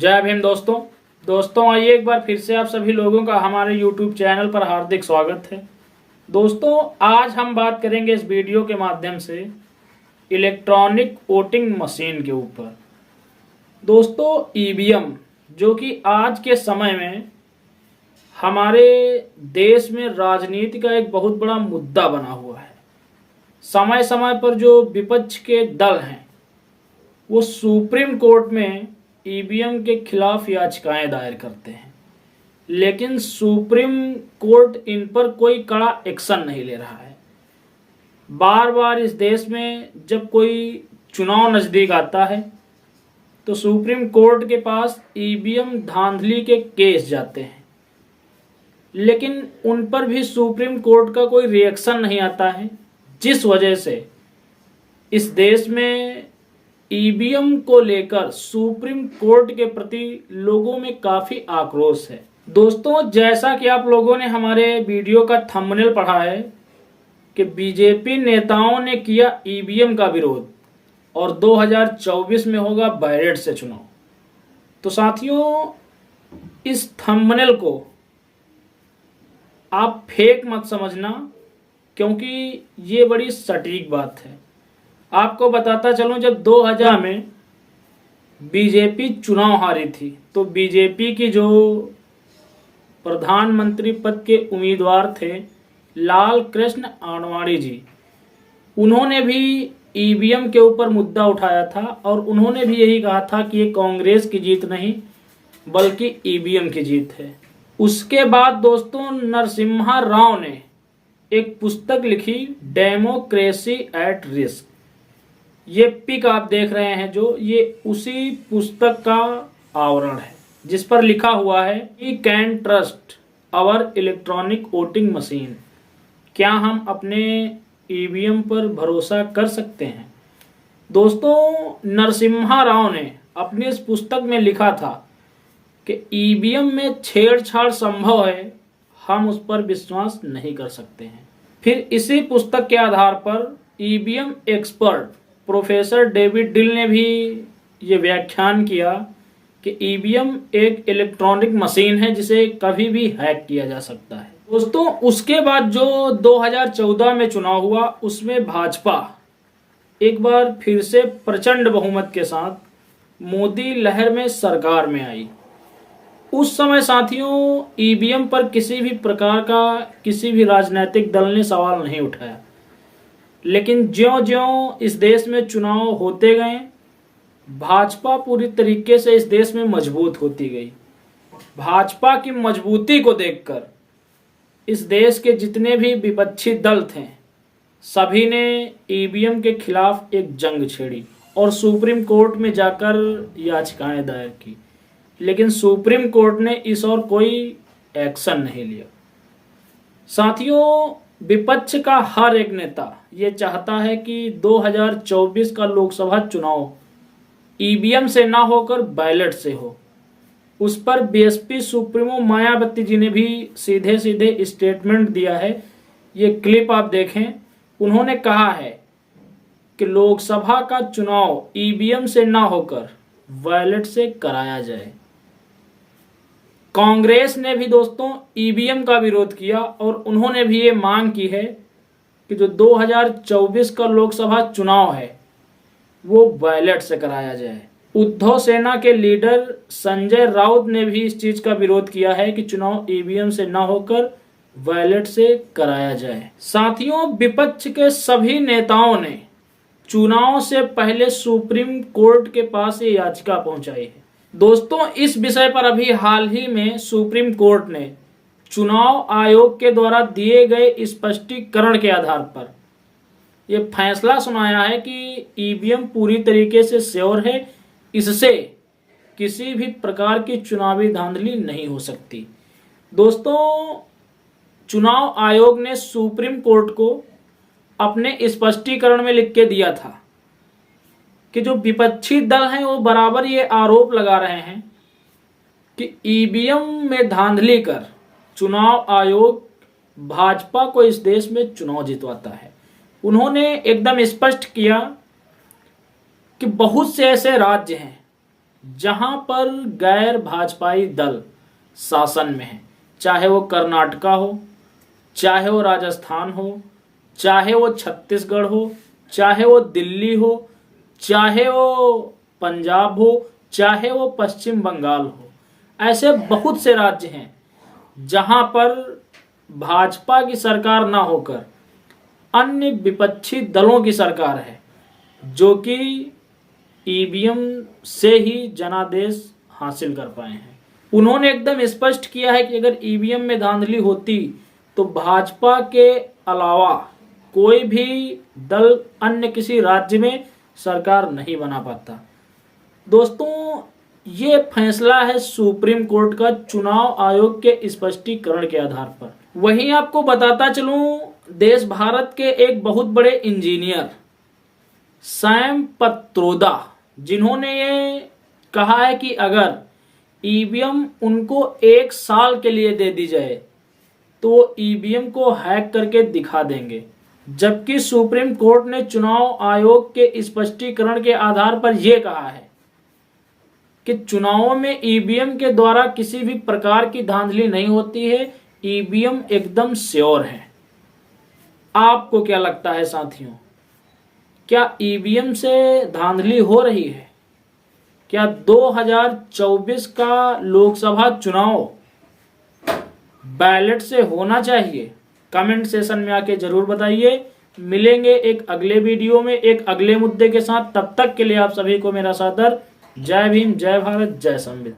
जय भीम दोस्तों आइए एक बार फिर से आप सभी लोगों का हमारे YouTube चैनल पर हार्दिक स्वागत है। दोस्तों आज हम बात करेंगे इस वीडियो के माध्यम से इलेक्ट्रॉनिक वोटिंग मशीन के ऊपर। दोस्तों ईवीएम जो कि आज के समय में हमारे देश में राजनीति का एक बहुत बड़ा मुद्दा बना हुआ है। समय समय पर जो विपक्ष के दल हैं वो सुप्रीम कोर्ट में ईवीएम के खिलाफ याचिकाएं दायर करते हैं, लेकिन सुप्रीम कोर्ट इन पर कोई कड़ा एक्शन नहीं ले रहा है। बार बार इस देश में जब कोई चुनाव नज़दीक आता है तो सुप्रीम कोर्ट के पास ईवीएम धांधली के केस जाते हैं, लेकिन उन पर भी सुप्रीम कोर्ट का कोई रिएक्शन नहीं आता है, जिस वजह से इस देश में ईवीएम को लेकर सुप्रीम कोर्ट के प्रति लोगों में काफी आक्रोश है। दोस्तों जैसा कि आप लोगों ने हमारे वीडियो का थंबनेल पढ़ा है कि बीजेपी नेताओं ने किया ईवीएम का विरोध और 2024 में होगा बैलेट से चुनाव। तो साथियों इस थंबनेल को आप फेक मत समझना, क्योंकि ये बड़ी सटीक बात है। आपको बताता चलूं, जब 2000 में बीजेपी चुनाव हारी थी तो बीजेपी की जो प्रधानमंत्री पद के उम्मीदवार थे लाल कृष्ण आडवाणी जी, उन्होंने भी ईवीएम के ऊपर मुद्दा उठाया था और उन्होंने भी यही कहा था कि ये कांग्रेस की जीत नहीं बल्कि ईवीएम की जीत है। उसके बाद दोस्तों नरसिम्हा राव ने एक पुस्तक लिखी, डेमोक्रेसी एट रिस्क। ये पिक आप देख रहे हैं जो, ये उसी पुस्तक का आवरण है जिस पर लिखा हुआ है we can trust our electronic voting machine. क्या हम अपने ईवीएम पर भरोसा कर सकते हैं? दोस्तों नरसिम्हा राव ने अपनी इस पुस्तक में लिखा था कि ईवीएम में छेड़छाड़ संभव है, हम उस पर विश्वास नहीं कर सकते हैं। फिर इसी पुस्तक के आधार पर EVM expert professor David Dill ने भी ये व्याख्यान किया कि ईवीएम एक इलेक्ट्रॉनिक मशीन है जिसे कभी भी हैक किया जा सकता है। दोस्तों उसके बाद जो 2014 में चुनाव हुआ उसमें भाजपा एक बार फिर से प्रचंड बहुमत के साथ मोदी लहर में सरकार में आई। उस समय साथियों ईवीएम पर किसी भी प्रकार का किसी भी राजनीतिक दल ने सवाल नहीं उठाया, लेकिन ज्यों-ज्यों इस देश में चुनाव होते गए भाजपा पूरी तरीके से इस देश में मजबूत होती गई। भाजपा की मजबूती को देखकर इस देश के जितने भी विपक्षी दल थे सभी ने ईवीएम के खिलाफ एक जंग छेड़ी और सुप्रीम कोर्ट में जाकर याचिकाएं दायर की, लेकिन सुप्रीम कोर्ट ने इस और कोई एक्शन नहीं लिया। साथियों विपक्ष का हर एक नेता ये चाहता है कि 2024 का लोकसभा चुनाव ईवीएम से ना होकर बैलेट से हो। उस पर बीएसपी सुप्रीमो मायावती जी ने भी सीधे सीधे स्टेटमेंट दिया है। ये क्लिप आप देखें। उन्होंने कहा है कि लोकसभा का चुनाव ईवीएम से ना होकर बैलेट से कराया जाए। कांग्रेस ने भी दोस्तों ईवीएम का विरोध किया और उन्होंने भी ये मांग की है कि जो 2024 का लोकसभा चुनाव है वो बैलेट से कराया जाए। उद्धव सेना के लीडर संजय राउत ने भी इस चीज का विरोध किया है कि चुनाव ईवीएम से ना होकर बैलेट से कराया जाए। साथियों विपक्ष के सभी नेताओं ने चुनाव से पहले सुप्रीम कोर्ट के पास ये याचिका पहुंचाई है। दोस्तों इस विषय पर अभी हाल ही में सुप्रीम कोर्ट ने चुनाव आयोग के द्वारा दिए गए स्पष्टीकरण के आधार पर यह फैसला सुनाया है कि ईवीएम पूरी तरीके से श्योर है, इससे किसी भी प्रकार की चुनावी धांधली नहीं हो सकती। दोस्तों चुनाव आयोग ने सुप्रीम कोर्ट को अपने स्पष्टीकरण में लिख के दिया था कि जो विपक्षी दल हैं वो बराबर ये आरोप लगा रहे हैं कि ईवीएम में धांधली कर चुनाव आयोग भाजपा को इस देश में चुनाव जितवाता है। उन्होंने एकदम स्पष्ट किया कि बहुत से ऐसे राज्य हैं जहां पर गैर भाजपाई दल शासन में है, चाहे वो कर्नाटका हो, चाहे वो राजस्थान हो, चाहे वो छत्तीसगढ़ हो, चाहे वो दिल्ली हो, चाहे वो पंजाब हो, चाहे वो पश्चिम बंगाल हो, ऐसे बहुत से राज्य हैं जहां पर भाजपा की सरकार ना होकर अन्य विपक्षी दलों की सरकार है, जो कि ईवीएम से ही जनादेश हासिल कर पाए हैं। उन्होंने एकदम स्पष्ट किया है कि अगर ईवीएम में धांधली होती तो भाजपा के अलावा कोई भी दल अन्य किसी राज्य में सरकार नहीं बना पाता। दोस्तों, ये फैसला है सुप्रीम कोर्ट का चुनाव आयोग के स्पष्टीकरण के आधार पर। वहीं आपको बताता चलूं, देश भारत के एक बहुत बड़े इंजीनियर सैम पत्रोदा, जिन्होंने ये कहा है कि अगर ईवीएम उनको 1 साल के लिए दे दी जाए तो वो ईवीएम को हैक करके दिखा देंगे, जबकि सुप्रीम कोर्ट ने चुनाव आयोग के स्पष्टीकरण के आधार पर यह कहा है कि चुनावों में ईवीएम के द्वारा किसी भी प्रकार की धांधली नहीं होती है, ईवीएम एकदम श्योर है। आपको क्या लगता है साथियों, क्या ईवीएम से धांधली हो रही है? क्या 2024 का लोकसभा चुनाव बैलेट से होना चाहिए? कमेंट सेशन में आके जरूर बताइए। मिलेंगे एक अगले वीडियो में एक अगले मुद्दे के साथ। तब तक के लिए आप सभी को मेरा सादर जय भीम, जय भारत, जय संविधान।